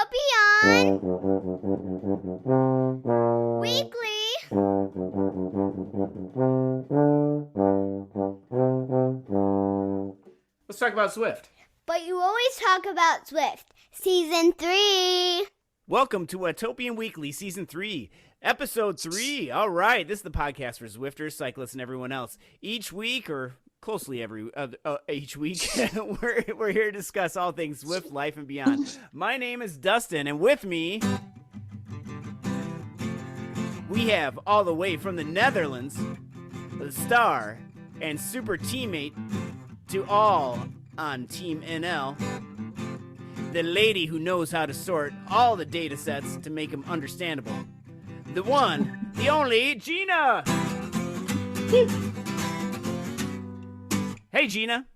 Watopian Weekly. Let's talk about Zwift. But you always talk about Zwift. Season 3. Welcome to Watopian Weekly, Season 3, Episode 3. All right, this is the podcast for Zwifters, cyclists, and everyone else. Each week, or closely each week, we're here to discuss all things Zwift, life, and beyond. My name is Dustin, and with me, we have all the way from the Netherlands, the star and super teammate to all on Team NL, the lady who knows how to sort all the data sets to make them understandable. The one, the only, Gina! Hey, Gina.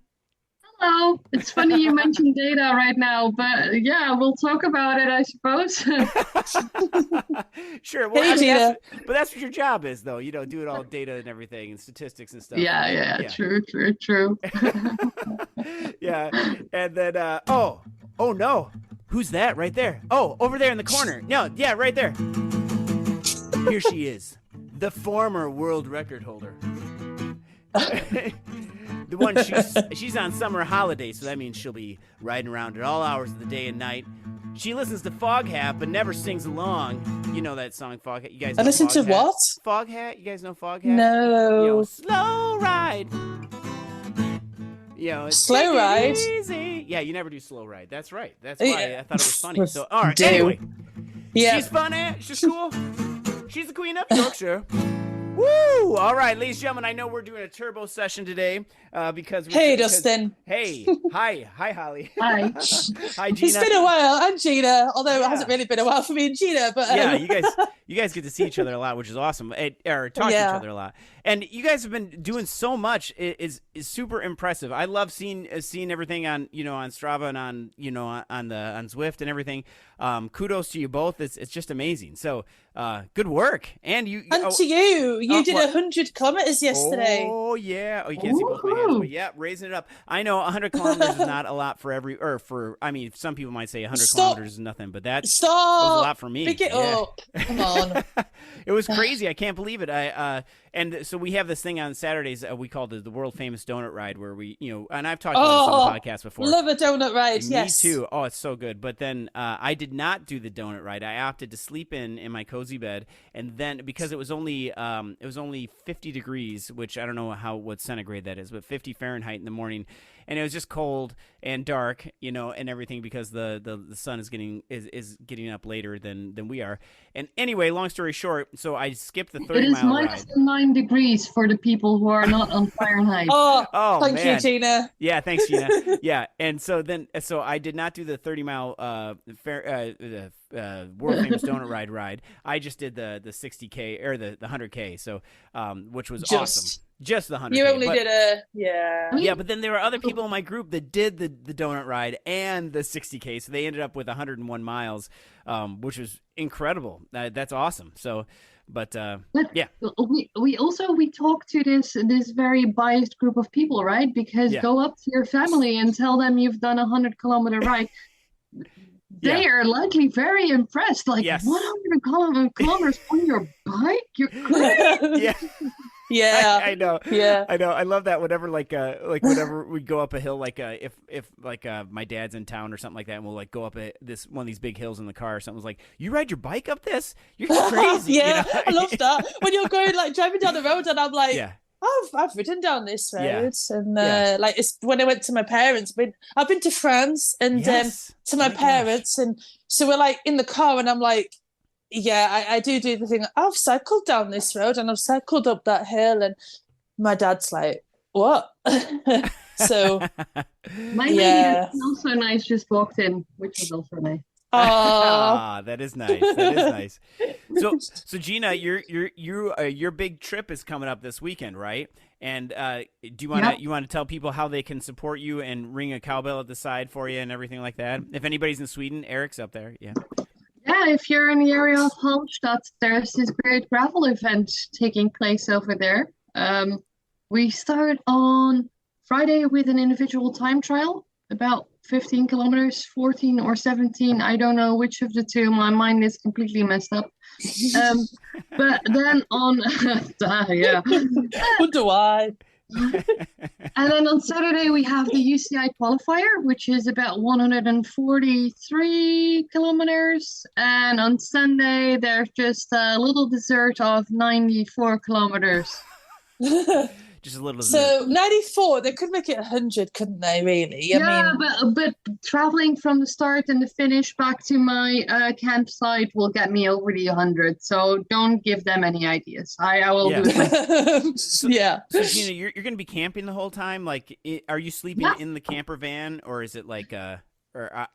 Hello. It's funny you mentioned data right now, but yeah, we'll talk about it, I suppose. Sure. Well, hey, Gina. That's what your job is, though. You know, do it all data and everything and statistics and stuff. Yeah. True. Yeah. And then, oh no. Who's that right there? Oh, over there in the corner. No, yeah, right there. Here she is, the former world record holder. The one she's on summer holiday, so that means she'll be riding around at all hours of the day and night. She listens to Foghat, but never sings along. You know that song, Foghat. You guys know I listen to Foghat? what? Foghat. You guys know Foghat? No. Yo, slow ride. Yo, Slow ride? Easy. Yeah, you never do slow ride. That's right. That's why I thought it was funny. So, all right. Do. Anyway, Yeah. she's funny. She's cool. She's the queen of Yorkshire. Woo! All right, ladies and gentlemen, I know we're doing a turbo session today because... Dustin. Hey. Hi, Hollie. Hi. Hi, Gina. It's been a while. I'm Gina, although it hasn't really been a while for me and Gina. But Yeah, you guys get to see each other a lot, which is awesome, or talk to each other a lot. And you guys have been doing so much. It is super impressive. I love seeing everything on on Strava and on on Zwift and everything. Kudos to you both. It's just amazing. So good work. And you to you. You did 100 kilometers yesterday. Oh yeah. Oh, you can't see both my hands, but yeah, raising it up. I know 100 kilometers is not a lot for I mean, some people might say 100 kilometers is nothing, but that was a lot for me. Pick it up. Come on. It was crazy. I can't believe it. And so we have this thing on Saturdays we call the world famous donut ride, where we and I've talked about this on the podcast before. Love a donut ride. Yes, me too. Oh, it's so good. But then I did not do the donut ride. I opted to sleep in my cozy bed, and then because it was only 50 degrees, which I don't know what centigrade that is, but 50 Fahrenheit in the morning. And it was just cold and dark, and everything because the sun is getting up later than we are. And anyway, long story short, so I skipped the 30-mile ride. It is -9 degrees for the people who are not on Fahrenheit. Oh, thank man. you, Gina. Yeah, thanks, Gina. Yeah, and so I did not do the 30-mile world famous donut ride. I just did the 60K or the 100K. So which was awesome. Just the 100K. You only did Yeah, but then there were other people in my group that did the donut ride and the 60K, so they ended up with 101 miles, which was incredible. That's awesome. So, but yeah. We talked to this very biased group of people, right? Because go up to your family and tell them you've done a 100-kilometer ride. They are likely very impressed. Like, 100 kilometers on your bike? You're crazy. Yeah. Yeah, I know. Yeah, I know. I love that. Whenever whenever we go up a hill, if my dad's in town or something like that, and we'll go up one of these big hills in the car or something. It's like, you ride your bike up this? You're crazy. Yeah, I love that. When you're going driving down the road, and I'm like, I've ridden down this road, and it's when I went to my parents. I've been to France and to my parents, and so we're in the car, and I'm like. Yeah, I do the thing. I've cycled down this road and I've cycled up that hill, and my dad's like, "What?" So, my lady that's also nice just walked in, which is also nice. That is nice. That is nice. So Gina, your big trip is coming up this weekend, right? And do you want to tell people how they can support you and ring a cowbell at the side for you and everything like that? If anybody's in Sweden, Eric's up there. Yeah. Yeah, if you're in the area of Halmstad, there's this great gravel event taking place over there. We start on Friday with an individual time trial about 15 kilometers, 14 or 17. I don't know which of the two. My mind is completely messed up. But then on, yeah. Wonder why. And then on Saturday we have the UCI qualifier, which is about 143 kilometers. And on Sunday there's just a little dessert of 94 kilometers. Just a little. So 94, they could make it 100, couldn't they? Really? I mean, but traveling from the start and the finish back to my campsite will get me over the 100. So don't give them any ideas. I will do it. So Gina, you're going to be camping the whole time. Like, are you sleeping in the camper van, or is it like so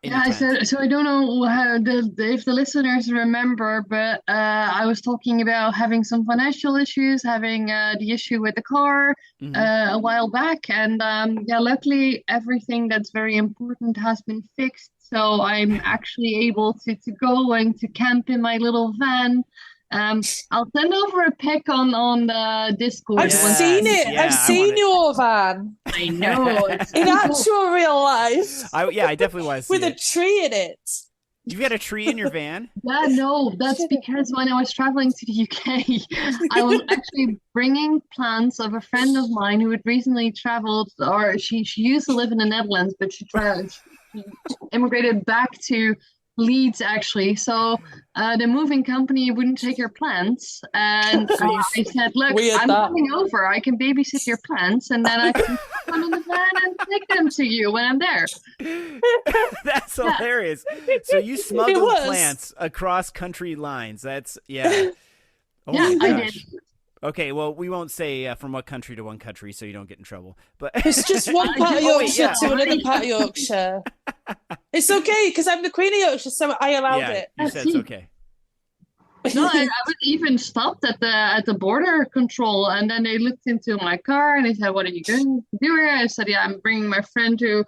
I don't know if the listeners remember, but I was talking about having some financial issues, having the issue with the car a while back, and luckily everything that's very important has been fixed. So I'm actually able to go and to camp in my little van. I'll send over a pic on the Discord. I've seen it. Yeah, I've seen your van. I know. In actual real life. I definitely want to see with a tree in it. You've got a tree in your van? Yeah, no, that's because when I was traveling to the UK, I was actually bringing plants of a friend of mine who had recently traveled, or she used to live in the Netherlands, but she immigrated back to Leeds, actually. So the moving company wouldn't take her plants, and I said, look, I'm coming over, I can babysit your plants, and then I can come in the van and take them to you when I'm there. That's hilarious. So you smuggled plants across country lines. That's my gosh. I did. Okay, well, we won't say from what country to one country so you don't get in trouble. But it's just one part of Yorkshire to another part of Yorkshire. It's okay, because I'm the Queen of Yorkshire, so I allowed it. You said it's okay. No, I was even stopped at the border control, and then they looked into my car and they said, "What are you going to do here?" I said, "Yeah, I'm bringing my friend to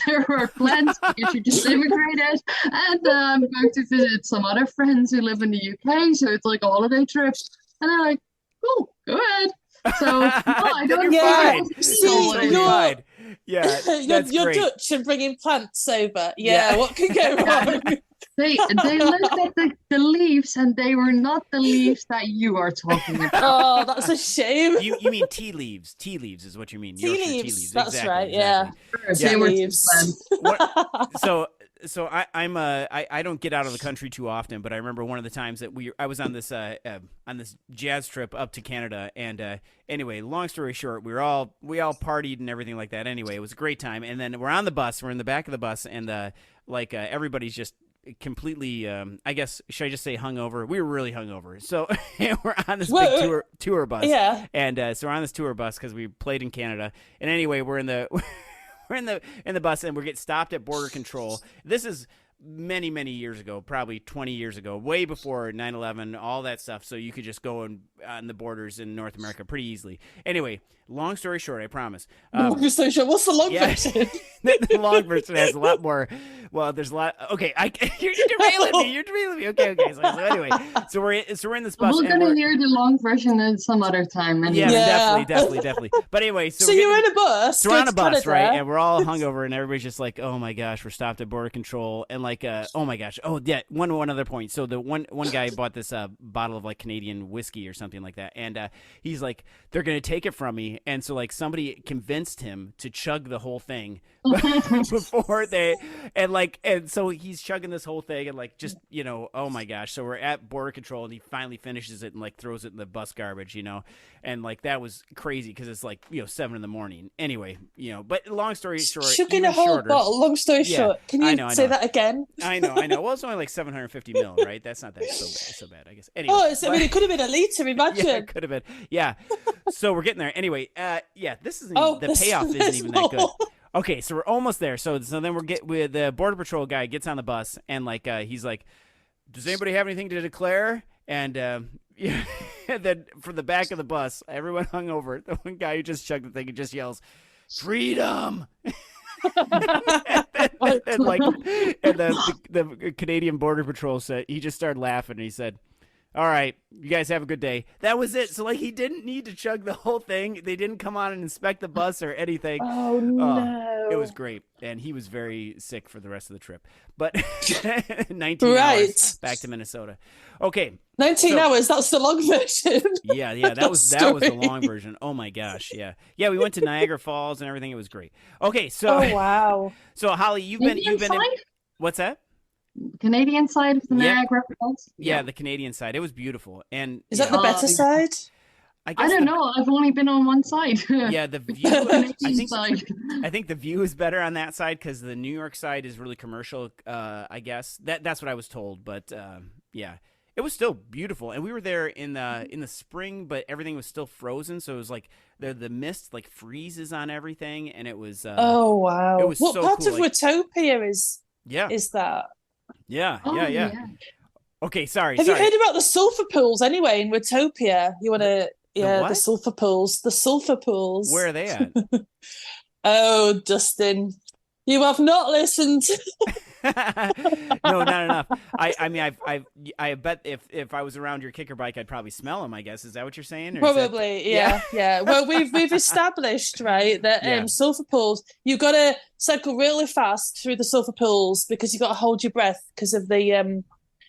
her plans because she just immigrated, and I'm going to visit some other friends who live in the UK, so it's like a holiday trip." And I'm like, "Oh, good." So no, I don't. Fine. You're Dutch and bringing plants over. Yeah, what could go wrong? They looked at the leaves, and they were not the leaves that you are talking about. Oh, that's a shame. You mean tea leaves? Tea leaves is what you mean. Tea leaves. That's exactly, right. Exactly. Tea leaves. So I don't get out of the country too often, but I remember one of the times that I was on this jazz trip up to Canada, and anyway, long story short, we all partied and everything like that. Anyway, it was a great time, and then we're on the bus, we're in the back of the bus, and everybody's just completely I guess, should I just say hungover? We were really hungover. So we're on this big tour bus. Yeah. And so we're on this tour bus because we played in Canada. And anyway, we're in the bus, and we get stopped at border control. This is many years ago, probably 20 years ago, way before 9/11, all that stuff. So you could just go on the borders in North America pretty easily. Anyway, long story short, I promise. Long story short, what's the long version? The long version has a lot more. Well, there's a lot. Okay, you're derailing me. You're derailing me. Okay. So anyway, so we're in this bus. We're gonna hear the long version at some other time. Anyway. Yeah, definitely. But anyway, so you're in a bus. So we're on a bus, right? And we're all hungover, and everybody's just like, "Oh my gosh, we're stopped at border control," and like, "Oh my gosh." Oh yeah, one other point. So the one guy bought this bottle of like Canadian whiskey or something like that, and he's like, "They're gonna take it from me," and so like somebody convinced him to chug the whole thing before and so he's chugging this whole thing, and like, just, oh my gosh. So we're at border control, and he finally finishes it and like throws it in the bus garbage, and like that was crazy because it's like 7 a.m. Anyway, but long story short, chugging a whole bottle. Long story short, can you say that again? I know. Well, it's only like 750 ml, right? That's not that so bad, I guess. Anyway, it could have been a liter. Imagine. Yeah, it could have been. Yeah. So we're getting there. Anyway, this isn't even, the payoff isn't even that good. Okay, so we're almost there. So then with the border patrol guy gets on the bus, and like he's like, "Does anybody have anything to declare?" And and then from the back of the bus, everyone hung over. The one guy who just chugged the thing and just yells, "Freedom!" and the Canadian border patrol said, he just started laughing, and he said, All right, you guys have a good day. That was it. So, like, he didn't need to chug the whole thing. They didn't come on and inspect the bus or anything. Oh, no. It was great. And he was very sick for the rest of the trip. But 19 hours back to Minnesota. Okay. 19 hours, that's the long version. Yeah, that was the long version. Oh, my gosh, yeah. Yeah, we went to Niagara Falls and everything. It was great. Okay, so. Oh, wow. So, Hollie, you've been what's that? Canadian side of the Niagara Falls? Yeah, the Canadian side. It was beautiful. And is that the better side? I don't know. I've only been on one side. Yeah, the view. I think the view is better on that side because the New York side is really commercial. I guess that's what I was told. But yeah, it was still beautiful, and we were there in the spring, but everything was still frozen. So it was like the mist like freezes on everything, and it was. Oh wow! It was what so part cool, of Watopia is? Yeah. Is that? Yeah. Okay, sorry. Have you heard about the sulfur pools anyway in Watopia? You want to? Yeah, the sulfur pools. The sulfur pools. Where are they at? Oh, Dustin, you have not listened. No, not enough. I mean, I bet if I was around your kicker bike, I'd probably smell them. I guess is that what you're saying? Or probably, yeah. Well, we've established right that sulfur pools. You got to cycle really fast through the sulfur pools because you got to hold your breath because of the.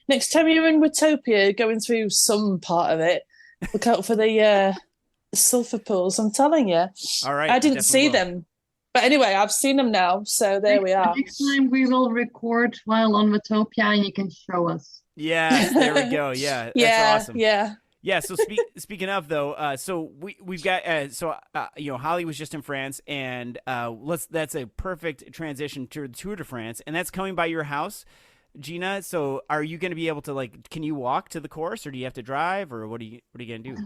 Next time you're in Watopia, going through some part of it. Look out for the sulfur pools. I'm telling you. All right. I didn't see them. But anyway, I've seen them now. So there we are. Next time we will record while on Watopia and you can show us. Yeah, there we go. Yeah, that's awesome. Yeah. So speaking of though, so we've got Hollie was just in France, and that's a perfect transition to the Tour de France, and that's coming by your house, Gina. So are you going to be able to can you walk to the course, or do you have to drive, or what are you going to do?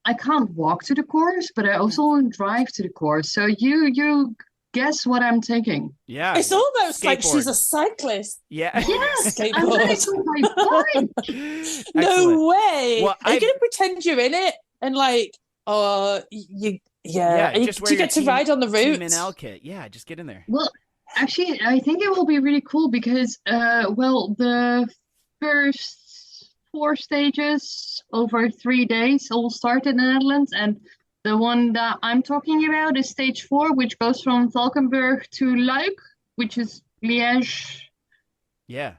I can't walk to the course, but I also won't drive to the course. So you guess what I'm taking? Yeah, it's almost like she's a cyclist. Yeah, yes, I'm going to my bike. No way. Well, are you going to pretend you're in it and you? Yeah, do you get to ride on the route? Team NL kit. Yeah, just get in there. Well, actually, I think it will be really cool because, the first 4 stages over 3 days all start in the Netherlands, and the one that I'm talking about is stage 4, which goes from Valkenburg to Luik, which is Liège. Yeah.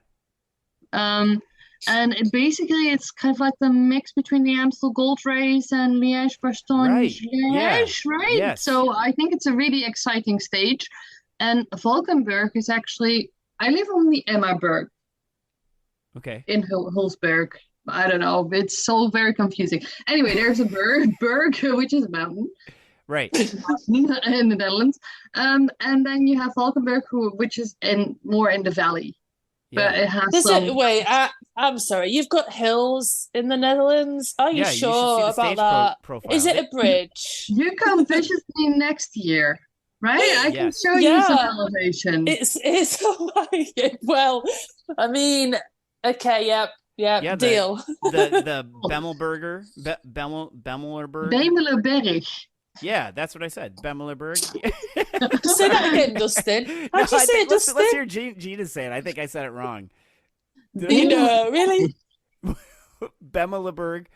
And it's kind of like the mix between the Amstel Gold Race and Liège-Bastogne-Liège, right? Yes. So I think it's a really exciting stage. And Valkenburg is actually, I live on the Emmaberg. Okay. In Hulsberg. I don't know. It's so very confusing. Anyway, there's a berg, which is a mountain. Right. In the Netherlands. And then you have Valkenburg, which is more in the valley. Yeah. But it has wait, I'm sorry. You've got hills in the Netherlands? Are you sure about that? Profile. Is it a bridge? You come visit me next year. Right? I can show you some elevation. It's well, I mean, okay, yeah, deal. The Bemelberger, Bemelerberg. Bemelerberg. Yeah, that's what I said. Bemelerberg. Say that again, Dustin. How'd you say it, Dustin? Let's hear Gina say it. I think I said it wrong. Really? Bemelerberg.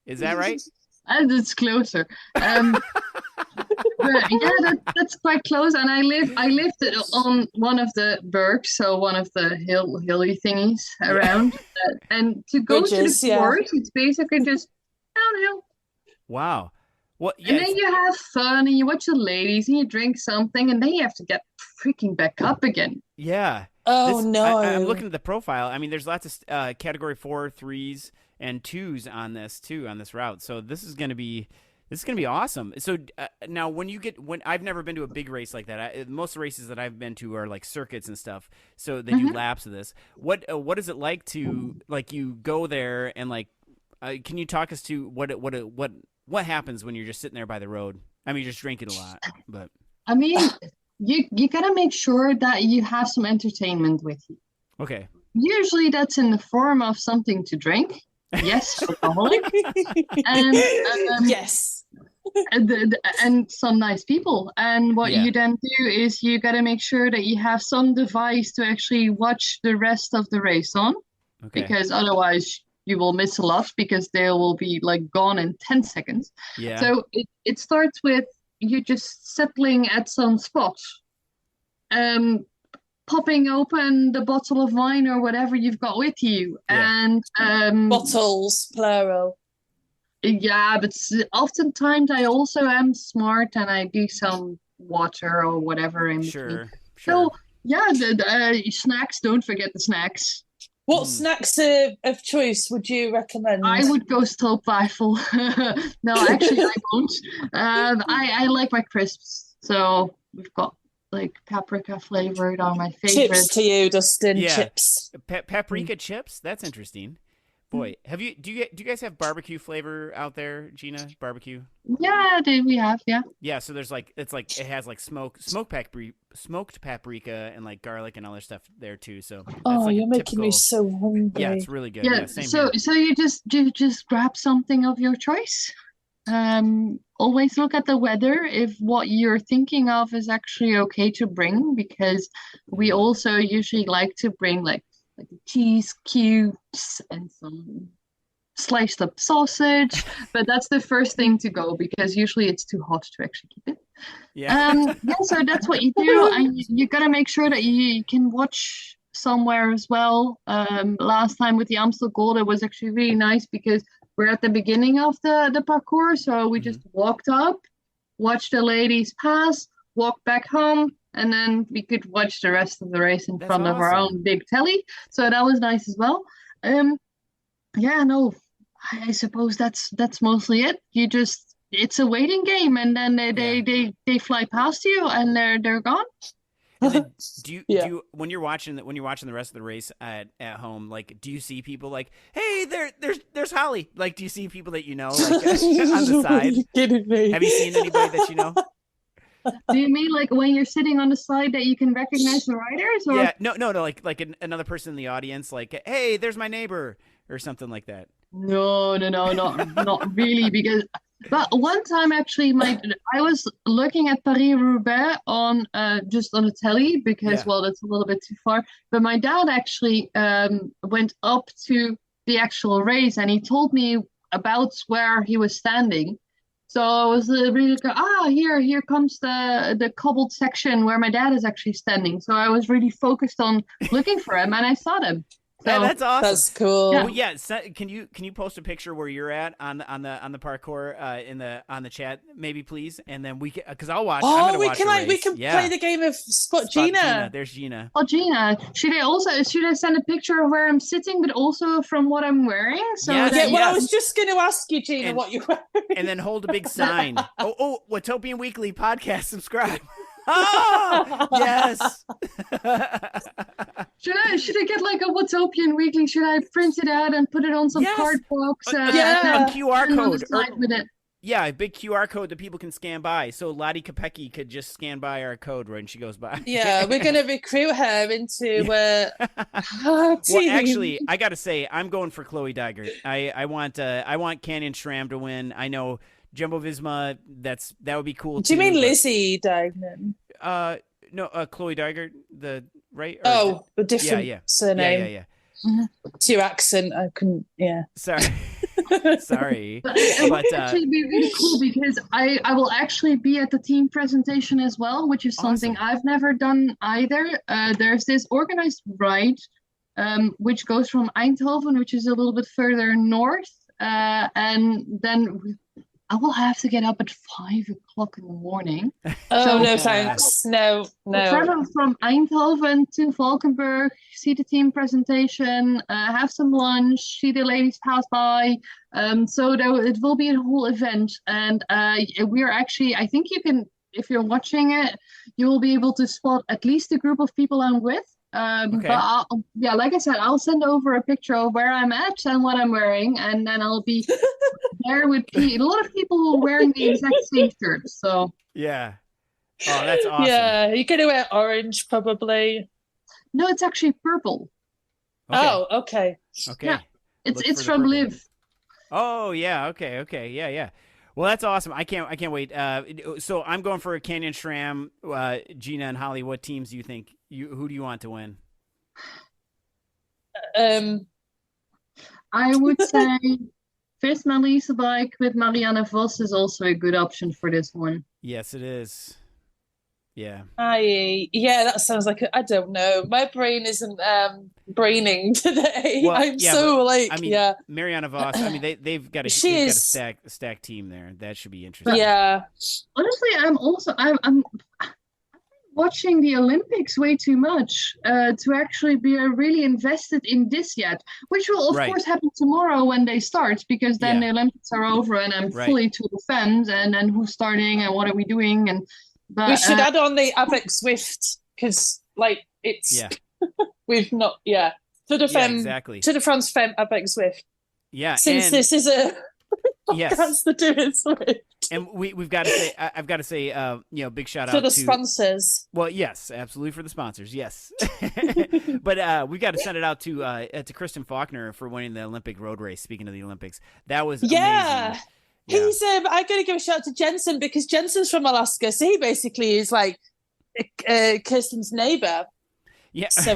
Is that right? And it's closer. But yeah, that's quite close. And I lived on one of the bergs, so one of the hilly thingies around. And to go to the course, it's basically just downhill. Wow. Well, and then you have fun, and you watch the ladies, and you drink something, and then you have to get freaking back up again. Yeah. Oh, no. I'm looking at the profile. I mean, there's lots of category 4, 3s, and 2s on this route. So this is going to be awesome. So now when I've never been to a big race like that. Most races that I've been to are like circuits and stuff. So they do laps of this. What is it like to you go there and can you talk us to what happens when you're just sitting there by the road? I mean, you're just drinking a lot, but I mean, you gotta make sure that you have some entertainment with you. Okay. Usually that's in the form of something to drink. Yes, alcoholic. And yes. And some nice people. And what you then do is you got to make sure that you have some device to actually watch the rest of the race on. Okay. Because otherwise you will miss a lot because they will be like gone in 10 seconds. Yeah. So it starts with you just settling at some spot, popping open the bottle of wine or whatever you've got with you, and bottles, plural. Yeah, but oftentimes I also am smart and I do some water or whatever in between. Sure. So yeah, the snacks. Don't forget the snacks. What snacks of choice would you recommend? I would go stroopwafel. No, actually I won't. I like my crisps. So we've got like paprika flavored are my favorite. Chips to you, Dustin. Yeah. Chips. Paprika chips. That's interesting. Boy, do you guys have barbecue flavor out there, Gina? Barbecue? Yeah, we have, yeah. Yeah, so there's like it has like smoked paprika and like garlic and other stuff there too. So like you're making me so hungry. Yeah, it's really good. Yeah, same so here. so you just grab something of your choice. Always look at the weather if what you're thinking of is actually okay to bring, because we also usually like to bring like cheese cubes and some sliced up sausage, but that's the first thing to go because usually it's too hot to actually keep it. Yeah. So that's what you do, and you gotta make sure that you can watch somewhere as well. Last time with the Amstel Gold, it was actually really nice because we're at the beginning of the parkour, so we just walked up, watched the ladies pass, walked back home, and then we could watch the rest of the race in front of our own big telly. So that was nice as well. I suppose that's mostly it. It's a waiting game, and then they fly past you and they're gone. And then do you when you're watching the rest of the race at home, like do you see people like, hey, there's Hollie? Like, do you see people that you know like on the side? Have you seen anybody that you know? Do you mean like when you're sitting on the side that you can recognize the riders? Or? Yeah, no, like another person in the audience, like, hey, there's my neighbor or something like that. No, not really, because but one time actually I was looking at Paris-Roubaix on just on a telly because well, that's a little bit too far. But my dad actually went up to the actual race and he told me about where he was standing. So I was really like, here comes the cobbled section where my dad is actually standing. So I was really focused on looking for him, and I saw them. So, that's awesome. That's cool. Well, yeah. Can you post a picture where you're at on the parkour on the chat, maybe, please, and then we can, because I'll watch. Oh, we can play the game of Spot Gina. There's Gina. Oh, Gina, should I send a picture of where I'm sitting, but also from what I'm wearing? So I was just going to ask you, Gina, what you're wearing, and then hold a big sign. WatopianWeekly podcast. Subscribe. Oh, yes. Should I get like a Watopian Weekly? Should I print it out and put it on some card box? A QR code. With it. Yeah, a big QR code that people can scan by. So Lottie Kopecky could just scan by our code when she goes by. Yeah, we're going to recruit her into Well, actually, I got to say, I'm going for Chloe Dygert. I want Canyon Schramm to win. I know Jumbo Visma, that would be cool. Do you mean Lizzie Deignan? No, Chloe Dygert, right? A different surname. Yeah. Mm-hmm. It's your accent. I couldn't. Yeah. Sorry. But it would actually be really cool because I will actually be at the team presentation as well, which is something I've never done either. There's this organized ride, which goes from Eindhoven, which is a little bit further north, and then I will have to get up at 5 o'clock in the morning. No, thanks. No. Travel from Eindhoven to Valkenburg, see the team presentation, have some lunch, see the ladies pass by. So it will be a whole event. And we're actually, I think you can, if you're watching it, you will be able to spot at least the group of people I'm with. But like I said, I'll send over a picture of where I'm at and what I'm wearing, and then I'll be there with a lot of people who are wearing the exact same shirts. So yeah, that's awesome. Yeah, you're gonna wear orange probably. No, it's actually purple. Okay. Oh, okay. Yeah, it's from Liv. Oh yeah, okay, yeah. Well, that's awesome. I can't wait. So I'm going for Canyon Schramm, Gina and Hollie. What teams do you think? Who do you want to win? I would say Visma bike with Marianne Vos is also a good option for this one. Yes, it is. Yeah. Yeah, that sounds like I don't know. My brain isn't braining today. Well, I'm so like, I mean, yeah. Marianne Vos. I mean, they've got a stack team there. That should be interesting. Yeah. Honestly, I'm watching the Olympics way too much to actually be really invested in this yet, which will of course happen tomorrow when they start, because then the Olympics are over and I'm fully to the Femmes and then who's starting and what are we doing. But we should add on the Avec Zwift, because like it's we've not to the Femmes, exactly. To the France Femme Avec Zwift. Yeah, since this is a podcast to do with Zwift. And we've got to say, I've got to say, big shout out to the sponsors. Well, yes, absolutely for the sponsors, yes. But we've got to send it out to Kristen Faulkner for winning the Olympic road race. Speaking of the Olympics, that was amazing. Yeah. He's I got to give a shout out to Jensen, because Jensen's from Alaska, so he basically is like Kirsten's neighbor. Yeah. So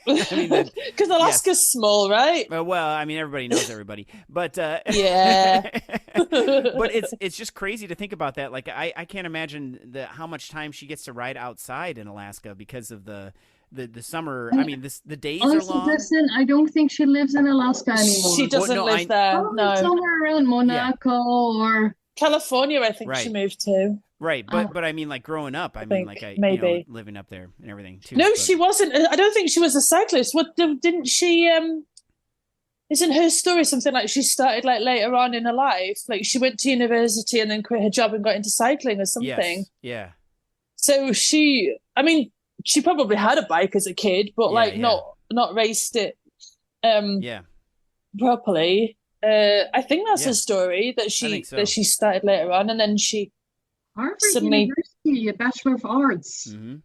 because Alaska's small, right? Well, I mean, everybody knows everybody, but yeah. But it's just crazy to think about that. Like, I can't imagine how much time she gets to ride outside in Alaska because of the summer. I mean, the days are long. Dustin, I don't think she lives in Alaska anymore. She doesn't live there. No, somewhere around Monaco or California. I think she moved to. Right, but I mean, like growing up, I mean, like maybe living up there and everything too. No, she wasn't. I don't think she was a cyclist. What didn't she? Isn't her story something like she started like later on in her life? Like she went to university and then quit her job and got into cycling or something. Yes. Yeah. So she probably had a bike as a kid, but not raced it. Properly. I think that's her story that she started later on, and then she. Harvard University, a Bachelor of Arts. Mm-hmm.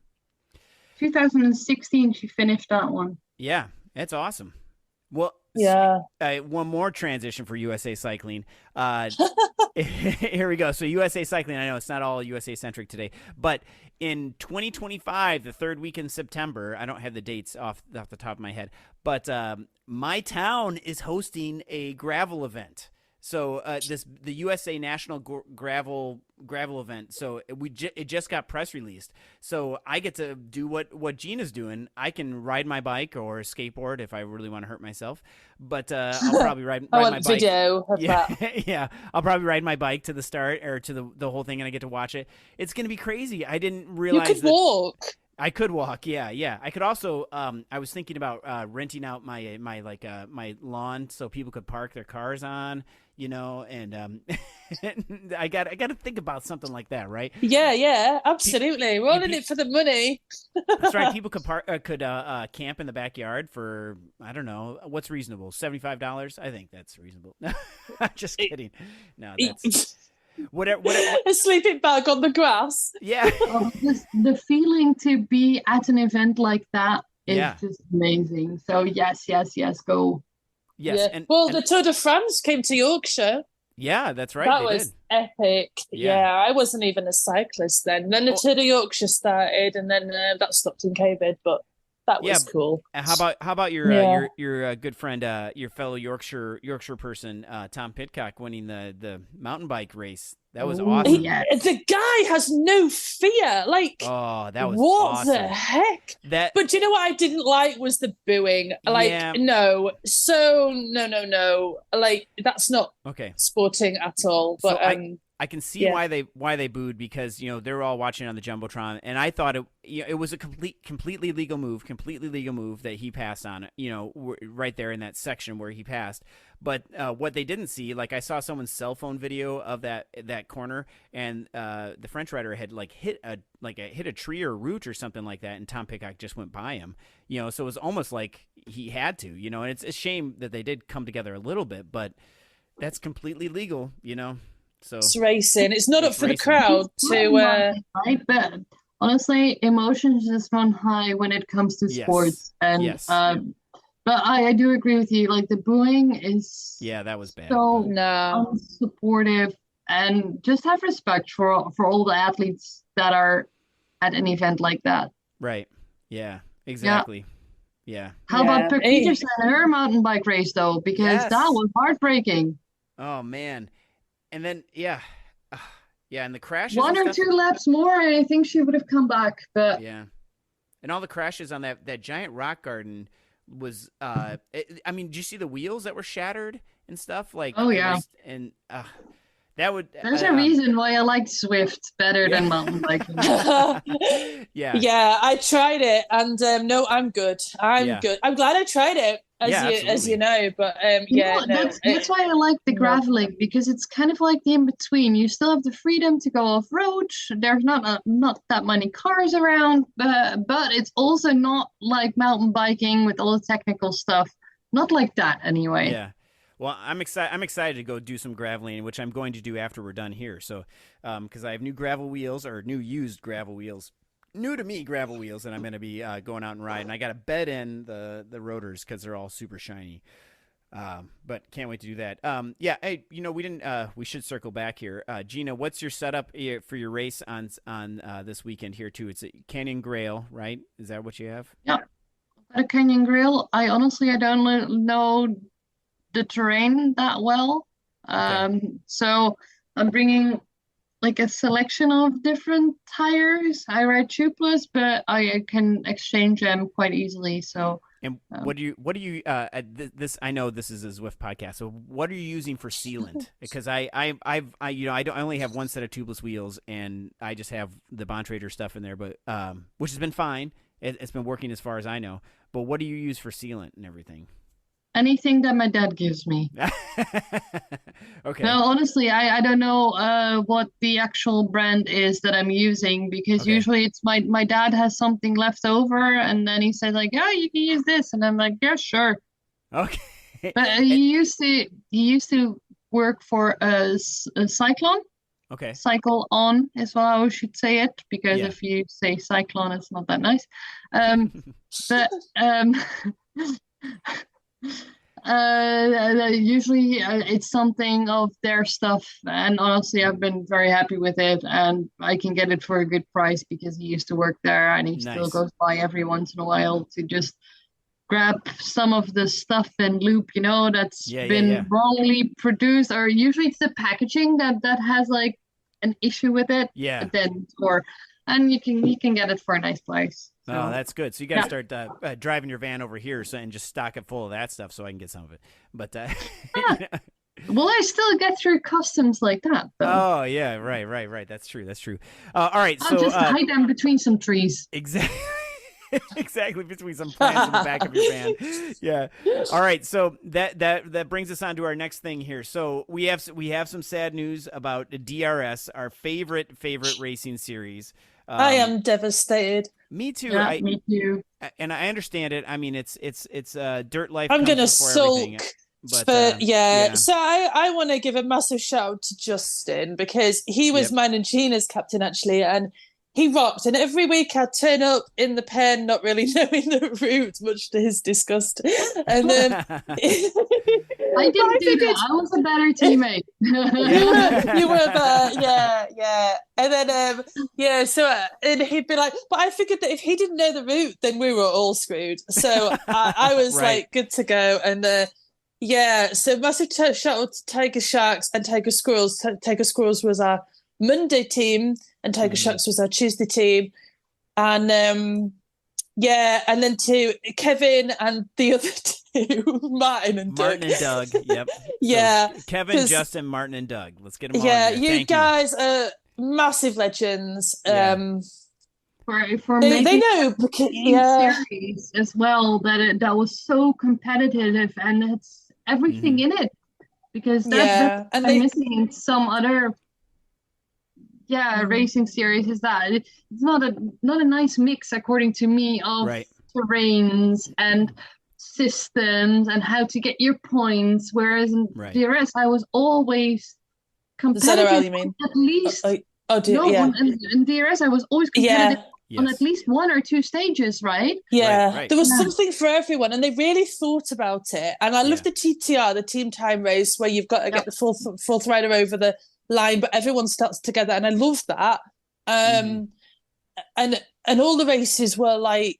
2016, she finished that one. Yeah, that's awesome. Well, one more transition for USA Cycling. Here we go. So USA Cycling, I know it's not all USA centric today, but in 2025, the third week in September, I don't have the dates off the top of my head, but my town is hosting a gravel event. So the USA National Gravel event. So it just got press released. So I get to do what Gina's doing. I can ride my bike or skateboard if I really want to hurt myself. But I'll probably ride my bike. Video of that. Yeah, I'll probably ride my bike to the start or to the whole thing, and I get to watch it. It's gonna be crazy. I didn't realize you could walk. I could walk, yeah. I could also. I was thinking about renting out my lawn so people could park their cars on, and I got to think about something like that, right? Yeah, absolutely. We're all in it for the money. That's right. People could camp in the backyard for, I don't know, what's reasonable, $75. I think that's reasonable. Just kidding. No, that's. Whatever. A sleeping bag on the grass. Yeah. The feeling to be at an event like that is just amazing. So yes, go. Yes. Yeah. The Tour de France came to Yorkshire. Yeah, that's right. That was epic. Yeah, I wasn't even a cyclist then. Then the Tour de Yorkshire started, and then that stopped in COVID. But that was cool. How about your good friend, your fellow Yorkshire person, Tom Pidcock, winning the mountain bike race? That was awesome. The guy has no fear. Like, that was what awesome. The heck? But do you know what I didn't like was the booing. Like, no. So no. Like, that's not sporting at all. But so I can see why they booed, because they're all watching on the jumbotron, and I thought it was a completely legal move that he passed on, right there in that section where he passed. But what they didn't see, like I saw someone's cell phone video of that corner, and the French rider had hit a tree or a root or something like that, and Tom Pidcock just went by him. So it was almost like he had to, and it's a shame that they did come together a little bit, but that's completely legal, So it's racing. It's not up for the crowd to. Right, but honestly, emotions just run high when it comes to sports, and but I do agree with you. Like, the booing is that was bad. So unsupportive, and just have respect for all the athletes that are at an event like that. Right. Yeah. Exactly. Yeah. How about Per Peterson and her mountain bike race though? Because that was heartbreaking. Oh man. And then and the crashes. One or two laps more, and I think she would have come back. But and all the crashes on that giant rock garden was. I mean, did you see the wheels that were shattered and stuff? Like, that would. There's a reason why I like Zwift better than mountain biking. Yeah, I tried it, and no, I'm good. I'm good. I'm glad I tried it, as you know. But that's why I like the graveling, because it's kind of like the in between. You still have the freedom to go off road. There's not that many cars around, but it's also not like mountain biking with all the technical stuff. Not like that, anyway. Yeah. Well, I'm excited to go do some graveling, which I'm going to do after we're done here. So, because I have new used gravel wheels, new to me gravel wheels, and I'm going to be going out and riding. I got to bed in the rotors because they're all super shiny. But can't wait to do that. Hey, we should circle back here. Gina, what's your setup for your race on this weekend here too? It's a Canyon Grail, right? Is that what you have? Yeah, a Canyon Grail. I don't know the terrain that well. So I'm bringing like a selection of different tires. I ride tubeless, but I can exchange them quite easily. So and what do you this, I know this is a Zwift podcast, so what are you using for sealant? Because I only have one set of tubeless wheels, and I just have the Bontrader stuff in there, but which has been fine. It's been working as far as I know. But what do you use for sealant and everything? Anything that my dad gives me. Okay. No, honestly, I don't know what the actual brand is that I'm using, because usually it's my dad has something left over, and then he says like, "Yeah, you can use this," and I'm like, "Yeah, sure." Okay. But he used to work for a Cyclone. Okay. Cycle on is how I should say it, because if you say Cyclone, it's not that nice. Usually it's something of their stuff, and honestly I've been very happy with it, and I can get it for a good price because he used to work there, and he still goes by every once in a while to just grab some of the stuff and loop, that's been wrongly produced, or usually it's the packaging that has like an issue with it. And you can get it for a nice price. So. Oh, that's good. So you got to start driving your van over here and just stock it full of that stuff so I can get some of it. But well, I still get through customs like that, though. Oh, yeah, right. That's true. All right, I'll just hide them between some trees. Exactly. Exactly, between some plants in the back of your van. Yeah. All right, so that brings us on to our next thing here. So we have some sad news about DRS, our favorite racing series. I am devastated. Me too. Yeah, me too. And I understand it. I mean, it's dirt life. I'm gonna sulk. But yeah. So I want to give a massive shout out to Justin, because he was mine and Gina's captain actually, and he rocked. And every week I'd turn up in the pen, not really knowing the route, much to his disgust. And then I didn't do that. I was a better teammate. you were better, yeah. And then so and he'd be like, but I figured that if he didn't know the route, then we were all screwed. So I was like, good to go. And so massive shout out to Tiger Sharks and Tiger Squirrels. Tiger Squirrels was our Monday team, and Tiger Sharks was our Tuesday team. And and then to Kevin and the other two, Martin and Doug. Yep. Yeah. So Kevin, Justin, Martin, and Doug. Let's get them all. Yeah, you guys are massive legends. For they know because series as well, that was so competitive, and it's everything in it, because that's and I'm missing in some other racing series, is that it's not a nice mix, according to me, of terrains and systems and how to get your points, whereas in DRS I was always competitive. You mean? At least in DRS I was always competitive on at least one or two stages, right? There was something for everyone, and they really thought about it. And I love the TTR, the team time race, where you've got to get the fourth rider over the line, but everyone starts together, and I love that. And all the races were like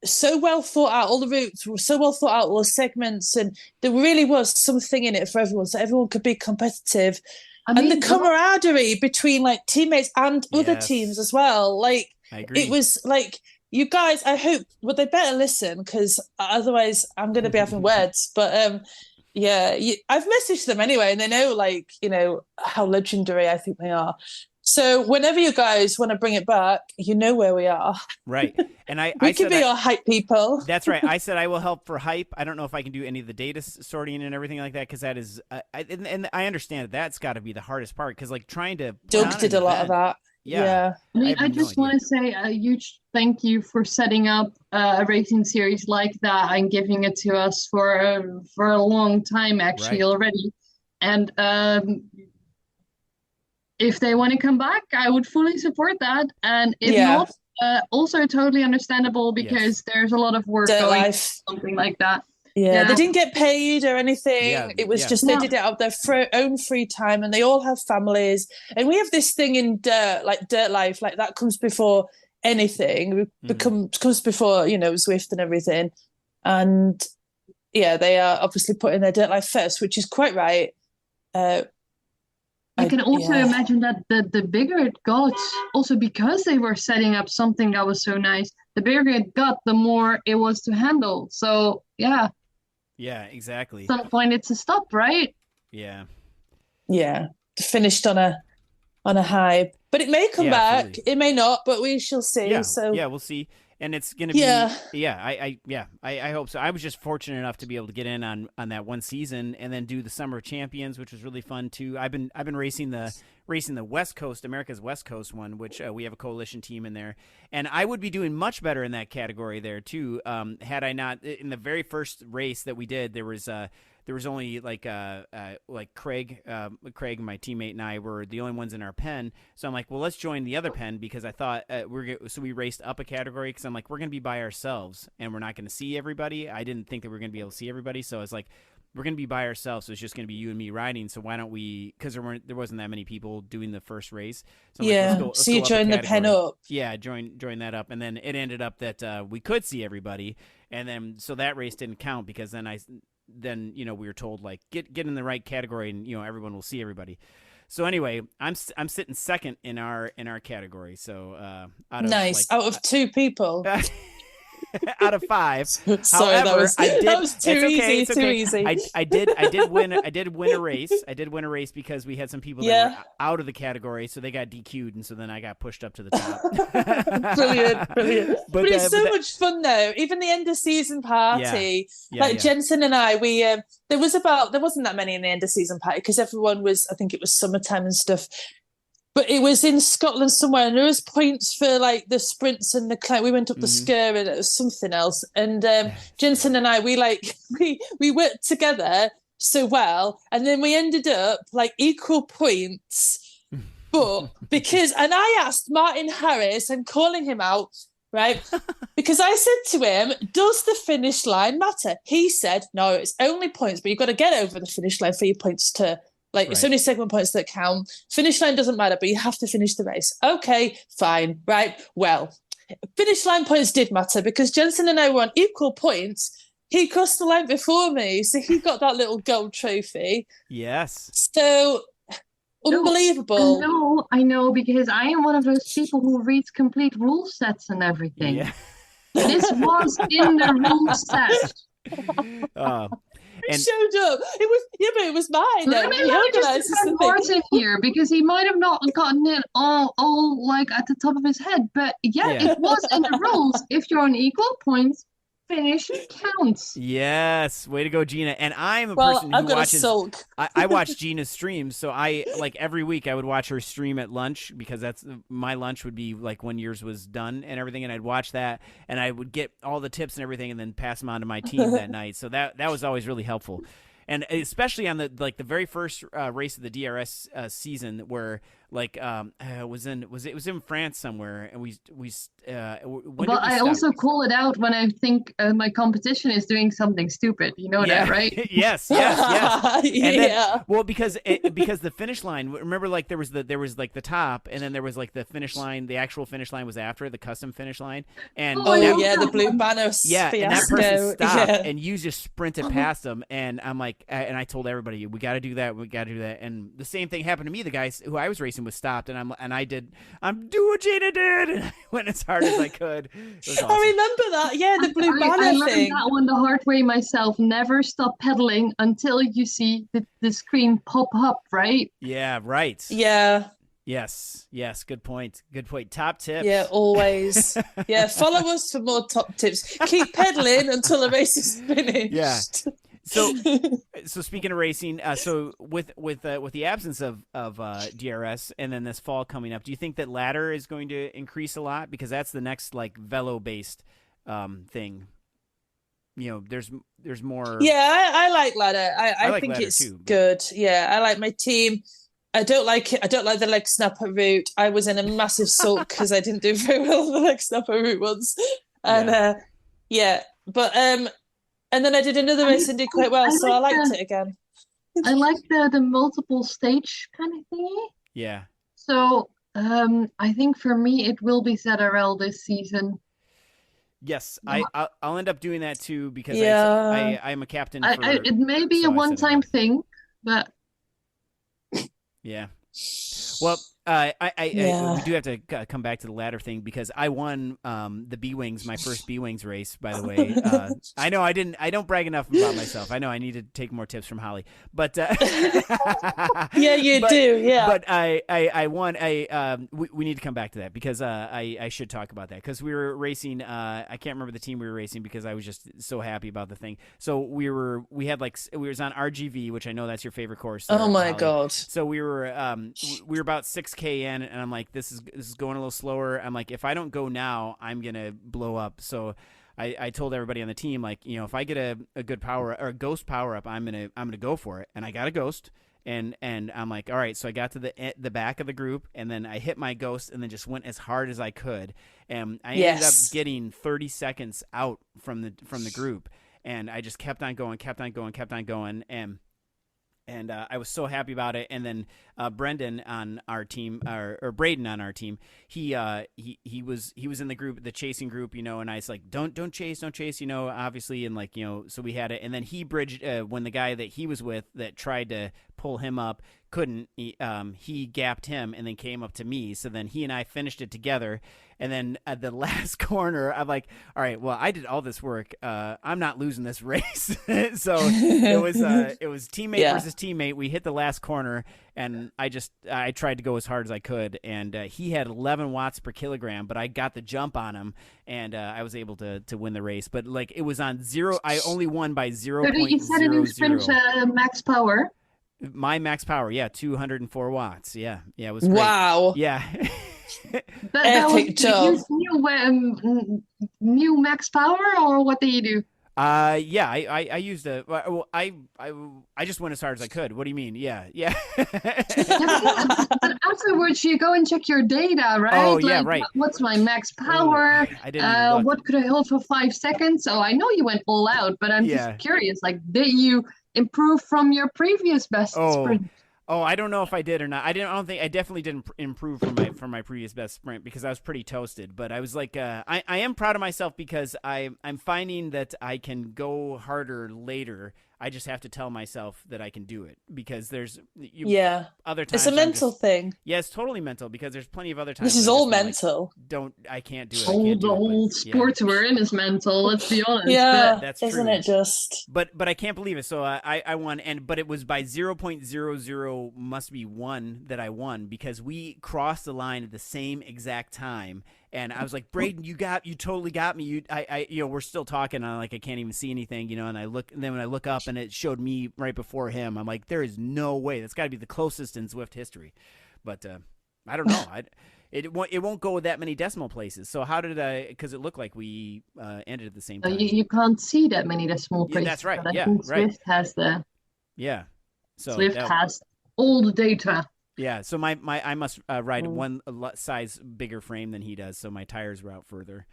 so well thought out. All the routes were so well thought out, all the segments, and there really was something in it for everyone, so everyone could be competitive. I mean, and the camaraderie between like teammates and other teams as well. Like, I agree. It was like, you guys, I hope, well, they better listen, because otherwise I'm going to be having words. But I've messaged them anyway, and they know, like, you know, how legendary I think they are. So whenever you guys want to bring it back, you know where we are. Right. And we can be your hype people. That's right. I said I will help for hype. I don't know if I can do any of the data sorting and everything like that, because that is, and I understand that's got to be the hardest part, because like trying to. Doug did a lot of that. Yeah. I mean, I just want to say a huge thank you for setting up a racing series like that and giving it to us for a long time actually already. And if they want to come back, I would fully support that. And if not, also totally understandable, because there's a lot of work going into something like that. Yeah, they didn't get paid or anything. It was just they did it out of their own free time, and they all have families. And we have this thing in dirt life, like that comes before anything. Comes before, you know, Zwift and everything. And yeah, they are obviously putting their dirt life first, which is quite right. I can also imagine that the bigger it got, also because they were setting up something that was so nice, the bigger it got, the more it was to handle. So yeah. Yeah, exactly. At some point it's a stop, right? Yeah. Yeah. Finished on a high. But it may come back. Absolutely. It may not, but we shall see. Yeah, so we'll see. And it's going to be, I hope so. I was just fortunate enough to be able to get in on that one season and then do the Summer of Champions, which was really fun too. I've been racing the West Coast, America's West Coast one, which we have a coalition team in there, and I would be doing much better in that category there too. Had I not, in the very first race that we did, there was only like Craig, my teammate, and I were the only ones in our pen. So I'm like, well, let's join the other pen, because I thought we raced up a category, because I'm like, we're going to be by ourselves and we're not going to see everybody. I didn't think that we were going to be able to see everybody. So I was like, we're going to be by ourselves. So it's just going to be you and me riding. So why don't we, because there wasn't that many people doing the first race. So I'm like, let's so you join the pen up. Yeah, join that up. And then it ended up that we could see everybody. And then, so that race didn't count, because then you know, we were told like get in the right category, and you know, everyone will see everybody. So anyway, I'm sitting second in our category. So out of two people. Out of 5. Sorry, however, that was too easy. Too easy. I did win a race. I did win a race because we had some people that were out of the category, so they got DQ'd, and so then I got pushed up to the top. Brilliant. But it's so much fun though. Even the end of season party, Jensen and I, we there wasn't that many in the end of season party, because everyone was, I think it was summertime and stuff. But it was in Scotland somewhere, and there was points for like the sprints and the climb. We went up the Sker, and it was something else. And Jensen and I, we worked together so well, and then we ended up like equal points. But and I asked Martin Harris, I'm calling him out, right? Because I said to him, does the finish line matter? He said, no, it's only points, but you've got to get over the finish line for your points to. It's only segment points that count. Finish line doesn't matter, but you have to finish the race. Okay, fine, right? Well, finish line points did matter, because Jensen and I were on equal points. He crossed the line before me, so he got that little gold trophy. Yes. So unbelievable. No, I know, because I am one of those people who reads complete rule sets and everything. Yeah. This was in the rule set. And showed up. It was mine. Let me just put Martin here, because he might have not gotten it all like at the top of his head. But it was in the rules. If you're on equal points, finish counts. Yes, way to go, Gina. And I'm a person who watches. I watch Gina's streams, so I like every week I would watch her stream at lunch, because that's my lunch would be like when yours was done and everything, and I'd watch that and I would get all the tips and everything, and then pass them on to my team that night. So that was always really helpful. And especially on the very first race of the DRS season, where like it was in France somewhere, and we but I also call it out when I think my competition is doing something stupid. You know that, right? Yes. Yeah. Well, because the finish line. Remember, like there was like the top, and then there was like the finish line. The actual finish line was after the custom finish line, and the blue banner. Yeah, fiasco. and that person stopped, and you just sprinted past them, and I'm like, and I told everybody, we got to do that, and the same thing happened to me. The guys who I was racing with stopped, and I'm doing what Gina did, and I went as hard as I could. It was awesome. I remember that. Yeah, the blue banner I learned thing. that one the hard way myself. Never stop pedaling until you see the screen pop up, right? Yeah, right. Yeah. Yes. Good point. Top tips. Yeah, always. Yeah, follow us for more top tips. Keep pedaling until the race is finished. Yeah. So speaking of racing, so with the absence of DRS and then this fall coming up, do you think that ladder is going to increase a lot, because that's the next like velo based thing? You know, there's more. Yeah, I like ladder. I like think ladder it's too, good. Yeah, I like my team. I don't like it. I don't like the leg snapper route. I was in a massive sulk because I didn't do very well on the leg snapper route once. And but and then I did another race and did quite well, so I liked it again. I like the multiple stage kind of thingy. Yeah. So I think for me it will be ZRL this season. Yes, I'll end up doing that too, because I'm a captain. It may be a one-time thing, but yeah. Well, we do have to come back to the ladder thing, because I won the B-Wings, my first B-Wings race, by the way. I know I don't brag enough about myself. I know I need to take more tips from Hollie. But yeah, you do. Yeah. But I won. We need to come back to that, because I should talk about that, because we were racing. I can't remember the team we were racing, because I was just so happy about the thing. So we was on RGV, which I know that's your favorite course. Oh my Hollie. God. So we were about 6K in, and I'm like, this is going a little slower. I'm like, if I don't go now, I'm gonna blow up. So I told everybody on the team, like, you know, if I get a good power or a ghost power up, I'm gonna go for it. And I got a ghost, and I'm like, all right. So I got to the back of the group, and then I hit my ghost, and then just went as hard as I could, and I ended up getting 30 seconds out from the group, and I just kept on going, and I was so happy about it. And then Brendan on our team, or Braden on our team, he was in the group, the chasing group, you know, and I was like, don't chase, you know, obviously, and like, you know, so we had it, and then he bridged when the guy that he was with that tried to pull him up couldn't, he gapped him and then came up to me, so then he and I finished it together. And then at the last corner, I'm like, all right, well, I did all this work. I'm not losing this race. So it was teammate versus teammate. We hit the last corner, and I tried to go as hard as I could. And he had 11 watts per kilogram, but I got the jump on him, and I was able to win the race. But like, it was on 0. I only won by 0.00. You said in your sprint max power. My max power, 204 watts. Yeah, it was great. Wow. Yeah. Epic job. New max power, or what did you do? I used I just went as hard as I could. What do you mean? Yeah. But afterwards, you go and check your data, right? Oh, yeah, right. What's my max power? I didn't even look. What could I hold for 5 seconds? So I know you went all out, but I'm just curious. Like, did you improve from your previous best sprint? Oh, I don't know if I did or not. I definitely didn't improve from my previous best sprint, because I was pretty toasted. But I was like, I am proud of myself, because I'm finding that I can go harder later. I just have to tell myself that I can do it, because there's other times. It's a mental thing. Yeah, it's totally mental, because there's plenty of other times. This is all mental. Like, I can't do it. The whole sport we're in is mental. Let's be honest. Yeah, that's isn't true. it just? But I can't believe it. So I won, but it was by 0.00 must be 1 that I won, because we crossed the line at the same exact time. And I was like, Braden, you totally got me. We're still talking. And I can't even see anything, you know. And then when I look up, and it showed me right before him, I'm like, there is no way. That's got to be the closest in Zwift history. But I don't know. It won't go with that many decimal places. So how did I? Because it looked like we ended at the same time. You can't see that many decimal places. Yeah, that's right. But I think Zwift has the. Yeah. So Zwift has all the data. Yeah, so I must ride one size bigger frame than he does, so my tires were out further.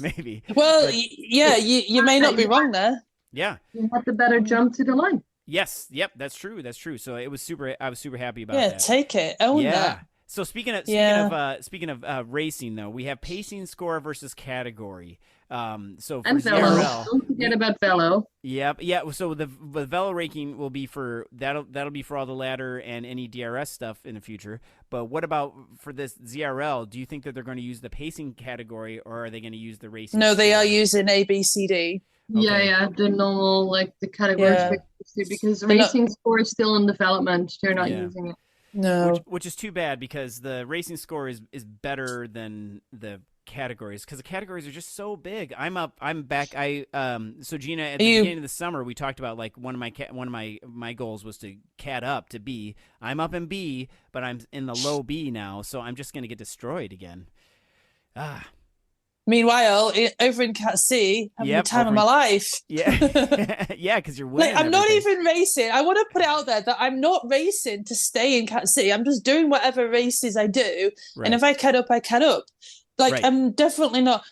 Maybe. Well, yeah, you may not be wrong there. Yeah. You had the better jump to the line. Yes. Yep. That's true. So I was super happy about that. Yeah, take it. Own that. So speaking of racing though, we have pacing score versus category. So for and velo. ZRL, Don't forget about velo. Yep. Yeah. So the velo ranking will be for that'll be for all the ladder and any DRS stuff in the future. But what about for this ZRL? Do you think that they're going to use the pacing category, or are they going to use the racing? No, they score? are using A, B, C, D. Okay. Yeah, the normal the categories because racing score is still in development. They're not using it. No, which is too bad because the racing score is better than the categories because the categories are just so big. I'm back. So Gina, at the beginning of the summer, we talked about like one of my goals was to cat up to B. I'm up in B, but I'm in the low B now, so I'm just gonna get destroyed again. Meanwhile, over in Cat C, having the time of my life. Yeah, yeah, because you're winning. I'm not even racing. I want to put it out there that I'm not racing to stay in Cat C. I'm just doing whatever races I do, and if I cat up, I cat up. I'm definitely not.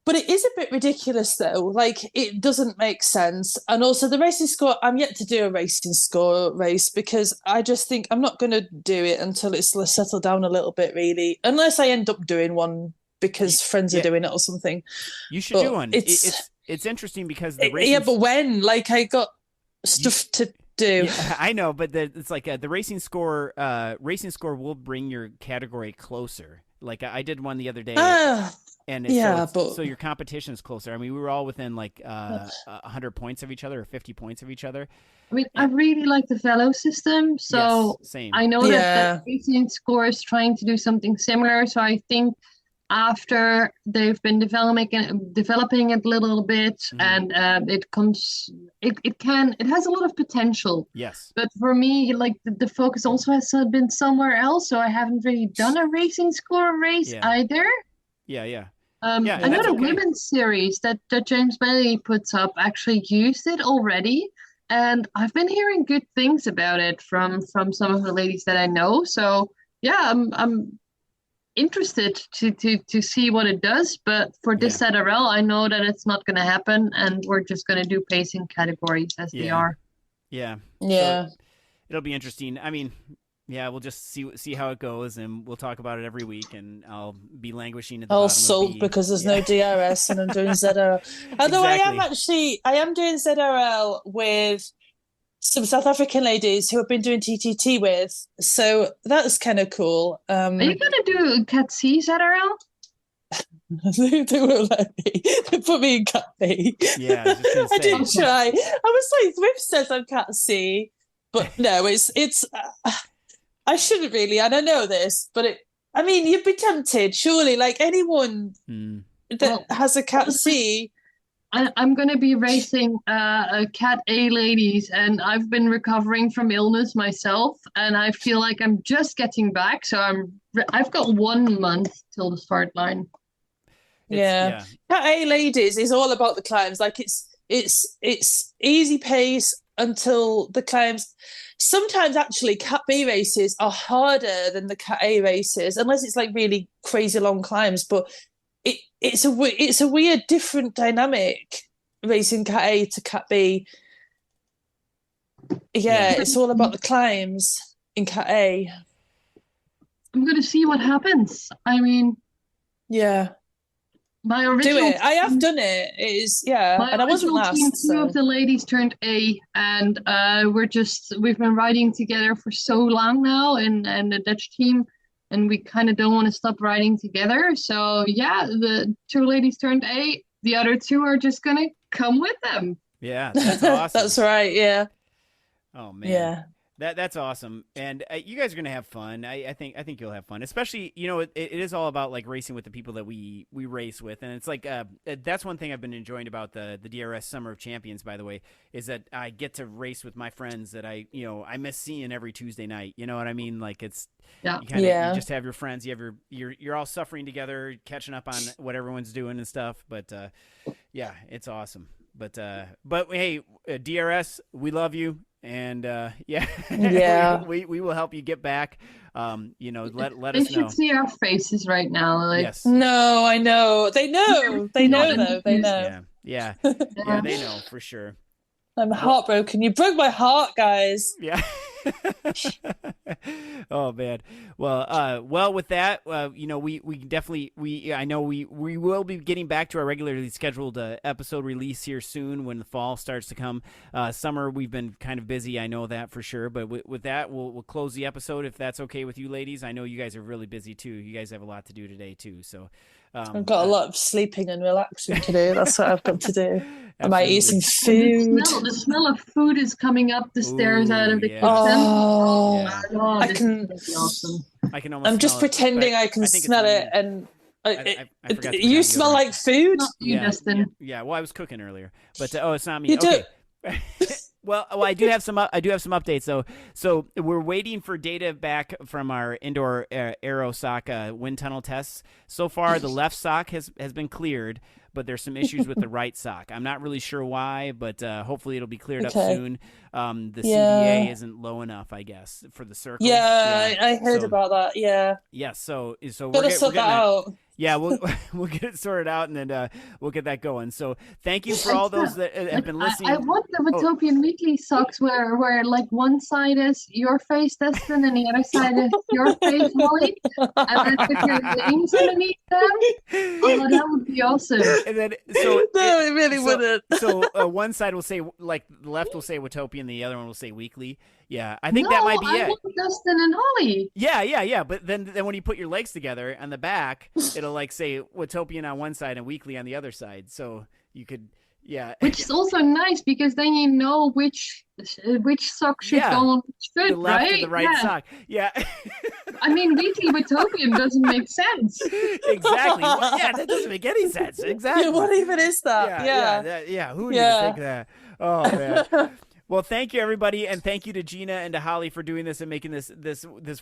But it is a bit ridiculous, though. Like, it doesn't make sense. And also, the racing score, I'm yet to do a racing score race because I just think I'm not going to do it until it's settled down a little bit, really. Unless I end up doing one because friends are doing it or something. You should do one. It's interesting because the racing... Yeah, but when? Like, I got stuff to do. Yeah, I know, but it's like the racing score will bring your category closer. Like, I did one the other day. And so your competition is closer. I mean, we were all within like 100 points of each other or 50 points of each other. I mean, I really like the fellow system. So same. I know that the racing score is trying to do something similar. So I think after they've been developing it a little bit, and it has a lot of potential. Yes. But for me, like the focus also has been somewhere else. So I haven't really done a racing score race either. Yeah. I know the women's series that James Bailey puts up actually used it already, and I've been hearing good things about it from some of the ladies that I know. So yeah, I'm interested to see what it does. But for this ZRL, I know that it's not going to happen, and we're just going to do pacing categories as they are. Yeah. Yeah. So it'll be interesting. I mean, yeah, we'll just see how it goes, and we'll talk about it every week, and I'll be languishing at the bottom of B. because there's no DRS and I'm doing ZRL. Although I am doing ZRL with some South African ladies who have been doing TTT with, so that's kind of cool. Are you going to do Cat C ZRL? They won't let me. They put me in Cat B. Yeah, I did try. I was like, Zwift says I'm Cat C, but no, it's I shouldn't really, and I know this, but you'd be tempted, surely, like anyone that has a Cat C. I'm going to be racing a Cat A ladies, and I've been recovering from illness myself, and I feel like I'm just getting back, so I've got 1 month till the start line. Yeah. Cat A ladies is all about the climbs. Like it's easy pace until the climbs. Sometimes actually Cat B races are harder than the Cat A races, unless it's like really crazy long climbs. But it's a weird different dynamic racing Cat A to Cat B. Yeah, it's all about the climbs in Cat A. I'm going to see what happens. I mean, yeah. My original do it. I have done it. It is, and I wasn't last. Two of the ladies turned A, and we've been riding together for so long now, and the Dutch team, and we kind of don't want to stop riding together. So yeah, the 2 ladies turned A. The other 2 are just gonna come with them. Yeah, that's awesome. That's right. Yeah. Oh man. Yeah. That's awesome, and you guys are gonna have fun. I think you'll have fun, especially it is all about like racing with the people that we race with, and it's like that's one thing I've been enjoying about the DRS Summer of Champions. By the way, is that I get to race with my friends that I miss seeing every Tuesday night. You know what I mean? Like it's you just have your friends, you have you're all suffering together, catching up on what everyone's doing and stuff. But yeah, it's awesome. But hey, DRS, we love you. And yeah, we will help you get back. You know, let us know. They should see our faces right now. Like, yes. No, I know. They know. They know, though. They know. Yeah, they know for sure. I'm heartbroken. You broke my heart, guys. Yeah. Oh man. Well, with that, you know, we definitely I know we will be getting back to our regularly scheduled episode release here soon when the fall starts to come. Summer we've been kind of busy, I know that for sure. But with that, we'll close the episode if that's okay with you, ladies. I know you guys are really busy too. You guys have a lot to do today too. So I've got a lot of sleeping and relaxing to do. That's what I've got to do. I might eat some food. The smell of food is coming up the stairs out of the kitchen. Oh, yeah. I can. Awesome. I can almost. I'm just pretending I can smell it, and you smell like food. Not you, Dustin. Yeah. Well, I was cooking earlier, but it's not me. Okay. Well, I do have some updates though. So we're waiting for data back from our indoor aero sock wind tunnel tests. So far, the left sock has been cleared, but there's some issues with the right sock. I'm not really sure why, but hopefully it'll be cleared up soon. The CDA isn't low enough, I guess, for the circle. Yeah. I heard about that. Yeah. Yeah. So gotta sort that out. Yeah, we'll get it sorted out, and then we'll get that going. So thank you for all those that have been listening. I want the Watopian Weekly socks where like one side is your face, Dustin, and the other side is your face, Hollie, and then put your names underneath them. Oh, that would be awesome. And then no, it really wouldn't. So one side will say, like, the left will say Watopian, the other one will say Weekly. Yeah, I think that might be it. I want Dustin and Hollie. Yeah. But then when you put your legs together on the back, it'll like say Watopian on one side and Weekly on the other side. So you could, Which is also nice because then you know which sock should go on which foot, the left right? or the right sock. Yeah. I mean, Weekly Watopian doesn't make sense. Exactly. Well, that doesn't make any sense. Exactly. Yeah, what even is that? Yeah. Who would even think that? Oh man. Well, thank you, everybody, and thank you to Gina and to Hollie for doing this and making this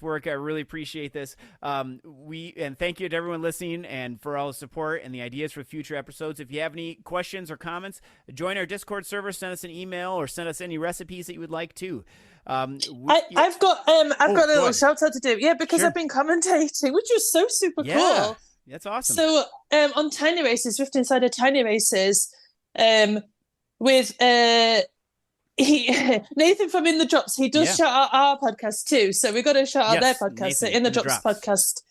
work. I really appreciate this. And thank you to everyone listening and for all the support and the ideas for future episodes. If you have any questions or comments, join our Discord server, send us an email, or send us any recipes that you would like to. I've got a little shout out to do. Yeah, because I've been commentating, which was so super cool. That's awesome. So on Tiny Races, Zwift Insider Tiny Races, with Nathan from In the Drops, he does shout out our podcast too, so we got to shout out their podcast. Nathan, so In the Drops podcast,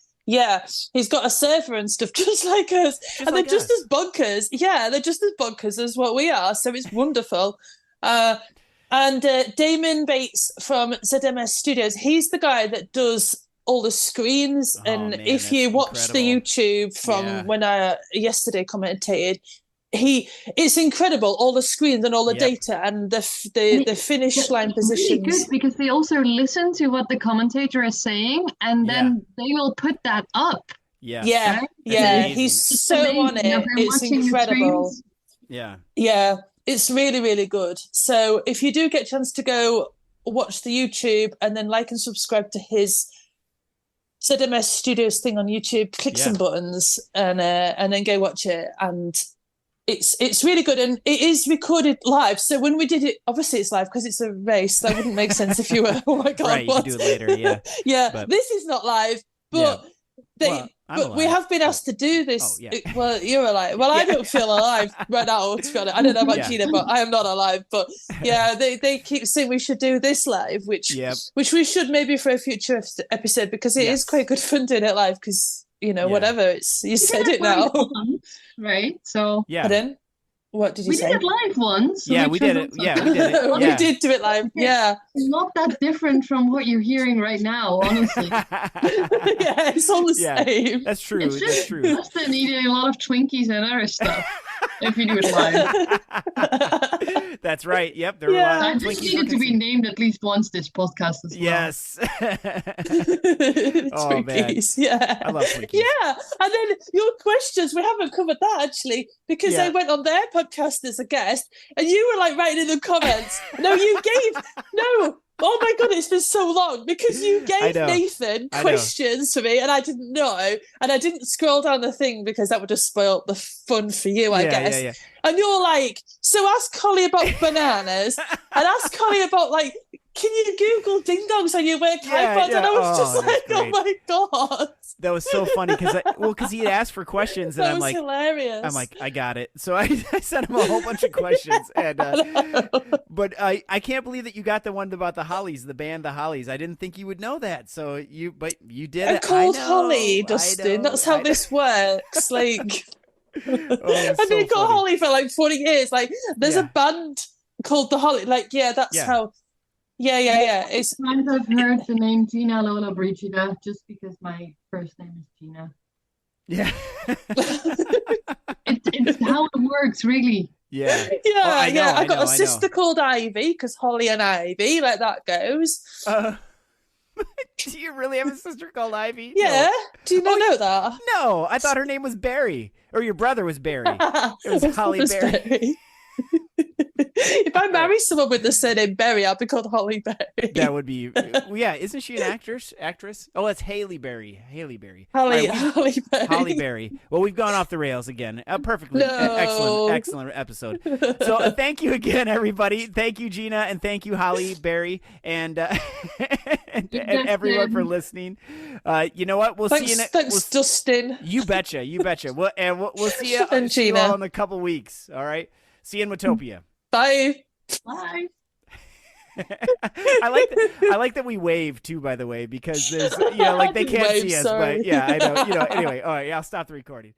he's got a server and stuff just like us, and they're just as bonkers. Yeah, they're just as bonkers as what we are, so it's wonderful. And Damon Bates from ZMS Studios, he's the guy that does all the screens, and if you watch the YouTube from when I yesterday commentated, it's incredible, all the screens and all the data and the finish line positions. Really good because they also listen to what the commentator is saying, and then they will put that up. Yeah. He's so on it. It's incredible. Yeah, it's really, really good. So if you do get a chance to go watch the YouTube and then like and subscribe to his ZMS Studios thing on YouTube, click some buttons and then go watch it. And it's really good, and it is recorded live. So when we did it, obviously it's live because it's a race. That wouldn't make sense if you were. Oh my god! Right, you can do it later. But this is not live, but we have been asked to do this. Well, you're alive. Well, I don't feel alive right now. To be honest, I don't know about Gina, but I am not alive. But they keep saying we should do this live, which we should maybe for a future episode because it is quite good fun doing it live because. Whatever you said it now, right? So Pardon? What did you say? We did it live once. We did it. Yeah, we did it. We did do it live. Yeah, not that different from what you're hearing right now, honestly. It's all the same. That's true. It's That's true. Just eating a lot of Twinkies and other stuff. If you do it live. That's right. Yep. There were a lot of Twinkies needed to be named at least once this podcast as well. Yes. Twinkies. Man. I love Twinkies. Yeah. And then your questions, we haven't covered that actually, because I went on their podcast as a guest, and you were like writing in the comments. No, you gave no. Oh my god, it's been so long because you gave Nathan questions for me and I didn't know, and I didn't scroll down the thing because that would have spoiled the fun for you, I guess. Yeah. And you're like, so ask Hollie about bananas and ask Hollie about like, can you Google ding dongs on your work iPod? And I was just like, oh my god. That was so funny because he had asked for questions and I'm like, hilarious. I'm like, I got it. So I sent him a whole bunch of questions, and but I can't believe that you got the one about the Hollies, the band, the Hollies. I didn't think you would know that. So you did. I called Hollie, Dustin. That's how this works. Like, I've been called Hollie for like 40 years. Like, there's a band called the Hollie. Like, that's how. Yeah. It's sometimes I've heard the name Gina Lola Brigida just because my first name is Gina. Yeah. it's how it works, really. Yeah. I got a sister called Ivy because Hollie and Ivy, like that goes. Do you really have a sister called Ivy? Yeah. No. Do you not know that? No, I thought her name was Barry, or your brother was Barry. It was Hollie Berry. If I marry someone with the surname Berry, I'll be called Hollie Berry. That would be, isn't she an actress? Oh, that's Haley Berry. Haley Berry. Hollie Berry. Hollie Berry. Well, we've gone off the rails again. Perfectly. Excellent episode. So thank you again, everybody. Thank you, Gina, and thank you, Hollie Berry, and everyone for listening. You know what? We'll see you Thanks, Dustin. You betcha. We'll see you, and Gina. All in a couple weeks. All right. See you in Watopia. Bye. I like that we wave too, by the way, because there's like they can't see us, but I know. Anyway, all right, I'll stop the recording.